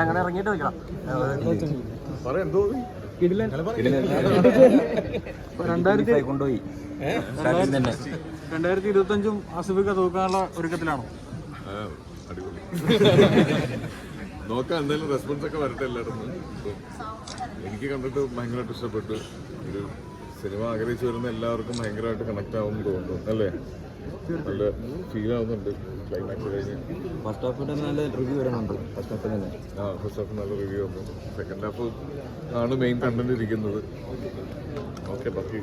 അങ്ങനെ ഇറങ്ങിയിട്ട് വെക്കണം. 2025 ആസിഫിക്ക തോക്കാനുള്ള ഒരുക്കത്തിലാണോ? നോക്കാം, എന്തായാലും റെസ്പോൺസ് ഒക്കെ വരട്ടെ എല്ലായിടത്തും. എനിക്ക് കണ്ടിട്ട് ഭയങ്കരമായിട്ട് ഇഷ്ടപ്പെട്ടു. ഒരു സിനിമ ആഗ്രഹിച്ചു വരുന്ന എല്ലാവർക്കും ഭയങ്കരമായിട്ട് കണക്ട് ആവുമെന്ന് തോന്നുന്നു അല്ലേ? നല്ല ഫീൽ ആവുന്നുണ്ട്. ക്ലൈമാക്സ് കഴിഞ്ഞ് ഫസ്റ്റ് ഹാഫ് നല്ല റിവ്യൂ വരുന്നുണ്ട്. ഫസ്റ്റ് ഹാഫ് നല്ല റിവ്യൂ വന്നു. സെക്കൻഡ് ഹാഫ് ആണ് മെയിൻ കണ്ടന്റ് ഇരിക്കുന്നത്. ഓക്കെ, ബാക്കി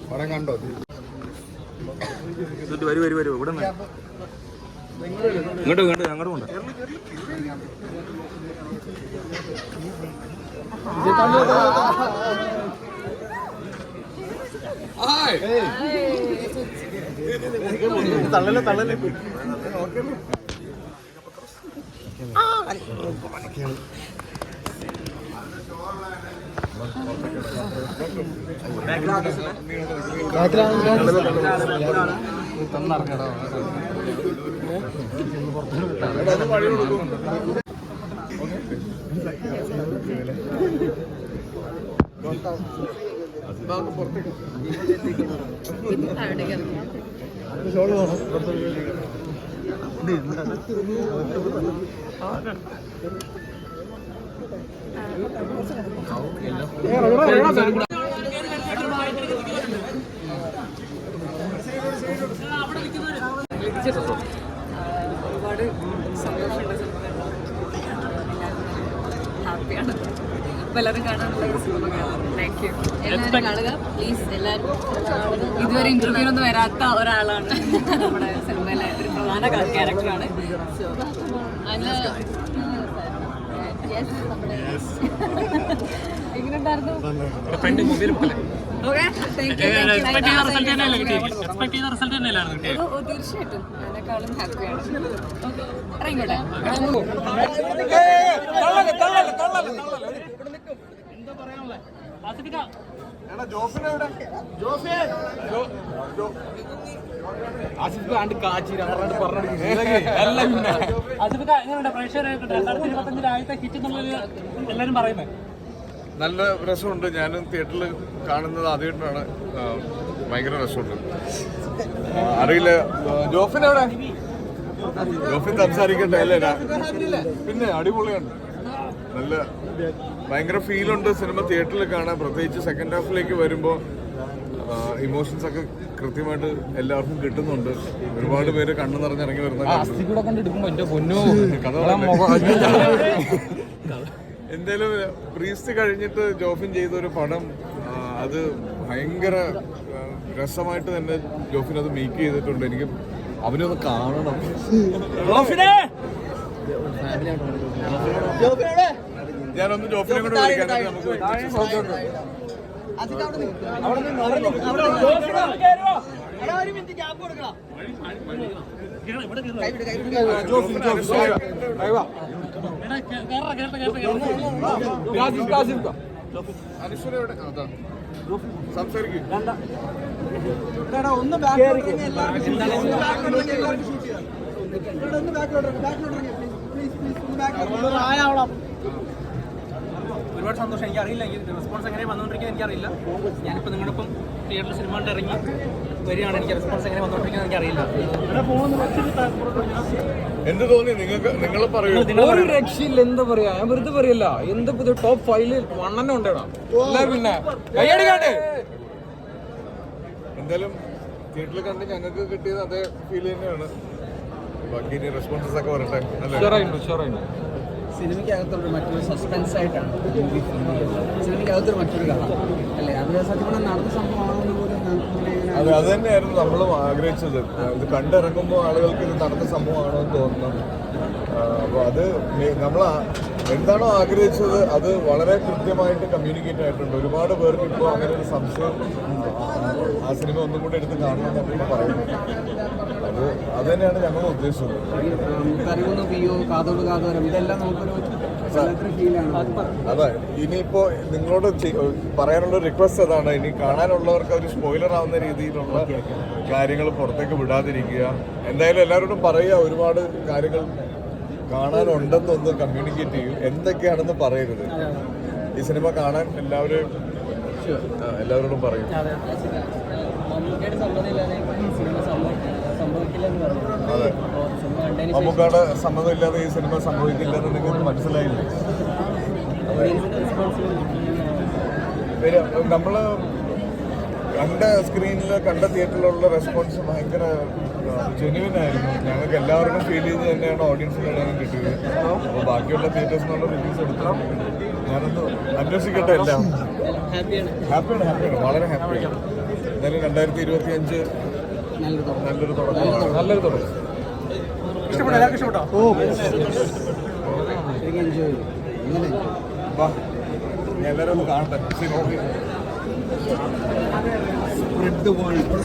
പടം കണ്ടോ? വരൂ ഇവിടെ ഇങ്ങോട്ട് അങ്ങോട്ടും ഉണ്ട്. തള്ളല്ലേ ഒരുപാട് സന്തോഷമുണ്ട്. ഹാപ്പിയാണ്. എല്ലാവരും കാണാനുള്ള സിനിമ കാണാം. Thank you. എല്ലാവരും കാണുക പ്ലീസ്. എല്ലാവരും ഇതുവരെ ഇന്റർവ്യൂവിനൊന്നും വരാത്ത ഒരാളാണ് നമ്മുടെ സിനിമയിലെ ഒരു പ്രധാന ക്യാരക്ടറാണ്. സോ അതിൽ എങ്ങനെയുണ്ടായിരുന്നു? തീർച്ചയായിട്ടും അതിനേക്കാളും ഹാപ്പിയാണ്. ഇറങ്ങിക്കോട്ടെ. എല്ലാരും പറയുന്നത് നല്ല രസമുണ്ട്. ഞാനും തിയേറ്ററിൽ കാണുന്നത് ആദ്യമായിട്ടാണ്. ഭയങ്കര രസമുണ്ട്. അറിയില്ല, ജോഫിനെവിടെ? ജോഫിൻ സംസാരിക്കട്ടെ അല്ലേ? പിന്നെ അടിപൊളിയാണ്. നല്ല ഭയങ്കര ഫീലുണ്ട് സിനിമ തിയേറ്ററിൽ കാണാൻ. പ്രത്യേകിച്ച് സെക്കൻഡ് ഹാഫിലേക്ക് വരുമ്പോൾ ഇമോഷൻസ് ഒക്കെ കൃത്യമായിട്ട് എല്ലാവർക്കും കിട്ടുന്നുണ്ട്. ഒരുപാട് പേര് കണ്ണു നിറഞ്ഞിറങ്ങി വരുന്ന എന്തായാലും പ്രീസ്റ്റ് കഴിഞ്ഞിട്ട് ജോഫിൻ ചെയ്തൊരു പടം, അത് ഭയങ്കര രസമായിട്ട് തന്നെ ജോഫിൻ അത് മേക്ക് ചെയ്തിട്ടുണ്ട്. എനിക്ക് അവനൊന്ന് കാണണം. ഞാനൊന്ന് ജോഫിനെ കൊണ്ട് വിളിക്കാൻ നമുക്ക് അനുശ്വരയുടെ സംസാരിക്കും. ഒരുപാട് സന്തോഷം. എനിക്കറിയില്ല റെസ്പോൺസ് എങ്ങനെ വന്നുകൊണ്ടിരിക്കുന്നത്. എനിക്കറിയില്ല. ഞാനിപ്പോൾ നിങ്ങളൊപ്പം തിയേറ്ററിൽ സിനിമ കണ്ട് ഇറങ്ങി വരികയാണ്. എനിക്ക് റെസ്പോൺസ് എങ്ങനെ വന്നുകൊണ്ടിരിക്കുന്നത് എനിക്കറിയില്ല. എന്ത് തോന്നി നിങ്ങൾക്ക്? നിങ്ങൾ പറയൂ. ഒരു രക്ഷയില്ല. എന്താ പറയാ, ഞാൻ വെറുതെ പറയല്ല. എന്ത് പുതിയ ടോപ്പ് 5 1 ഉണ്ടേടാ. പിന്നെ എന്തായാലും തിയേറ്ററിൽ കണ്ട് ഞങ്ങൾക്ക് കിട്ടിയത് അതേ ഫീൽ തന്നെയാണ്. ബാക്കി ഇനി റെസ്പോൺസസ് ഒക്കെ വരട്ടെ. സിനിമയ്ക്കകത്തുള്ള മറ്റൊരു സസ്പെൻസ് ആയിട്ടാണ് സിനിമയ്ക്കകത്തൊരു മറ്റൊരു കഥ അല്ലേ? അത് സത്യം പറഞ്ഞാൽ നടന്ന സംഭവമാണെന്ന് പോലും അത് തന്നെയായിരുന്നു നമ്മളും ആഗ്രഹിച്ചത്. ഇത് കണ്ടിറങ്ങുമ്പോൾ ആളുകൾക്ക് ഇത് നടന്ന സംഭവമാണോ എന്ന് തോന്നുന്നു. അപ്പോൾ അത് നമ്മൾ എന്താണോ ആഗ്രഹിച്ചത് അത് വളരെ കൃത്യമായിട്ട് കമ്മ്യൂണിക്കേറ്റ് ആയിട്ടുണ്ട്. ഒരുപാട് പേർക്ക് ഇപ്പോൾ അങ്ങനെ ഒരു സംശയം ആ സിനിമ ഒന്നും കൂടി എടുത്ത് കാണണമെന്നൊക്കെ പറയുന്നത്. അത് തന്നെയാണ് ഞങ്ങൾ ഉദ്ദേശിച്ചത്. കറിവൊന്നും പിയോ കാതോട് കാതോരം ഇതെല്ലാം നമുക്കൊരു ഫീലാണ്. അതെ, ഇനിയിപ്പോ നിങ്ങളോട് പറയാനുള്ള റിക്വസ്റ്റ് അതാണ്. ഇനി കാണാനുള്ളവർക്ക് ഒരു സ്പോയിലർ ആവുന്ന രീതിയിലുള്ള കാര്യങ്ങൾ പുറത്തേക്ക് വിടാതിരിക്കുക. എന്തായാലും എല്ലാവരോടും പറയുക, ഒരുപാട് കാര്യങ്ങൾ കാണാനുണ്ടെന്നൊന്ന് കമ്മ്യൂണിക്കേറ്റ് ചെയ്യും. എന്തൊക്കെയാണെന്ന് പറയരുത്. ഈ സിനിമ കാണാൻ എല്ലാവരോടും പറയും. അതെ, മമ്മൂക്കയുടെ സമ്മതമില്ലാതെ ഈ സിനിമ സംഭവിക്കില്ലെന്ന് നിങ്ങൾക്ക് മനസ്സിലായില്ലേ? നമ്മൾ കണ്ട സ്ക്രീനിൽ കണ്ട തിയേറ്ററിലുള്ള റെസ്പോൺസ് ഭയങ്കര ജെന്യുവൻ ആയിരുന്നു. ഞങ്ങൾക്ക് എല്ലാവർക്കും ഫീൽ ചെയ്ത് തന്നെയാണ് ഓഡിയൻസിനെല്ലാം കിട്ടിയത്. അപ്പോൾ ബാക്കിയുള്ള തിയേറ്റേഴ്സിനുള്ള റിവ്യൂസ് എടുത്താൽ ഞാനൊന്ന് അന്വേഷിക്കട്ടെ. എല്ലാം ഹാപ്പിയാണ്, വളരെ ഹാപ്പിയാണ്. എന്തായാലും 2025 നല്ലൊരു തുടക്കം. ഇഷ്ടപ്പെട്ടോ? എല്ലാവർക്കും ഇഷ്ടപ്പെട്ടോ? വാ, ഞാൻ എല്ലാവരും ഒന്ന് കാണട്ടെ. Spread the world.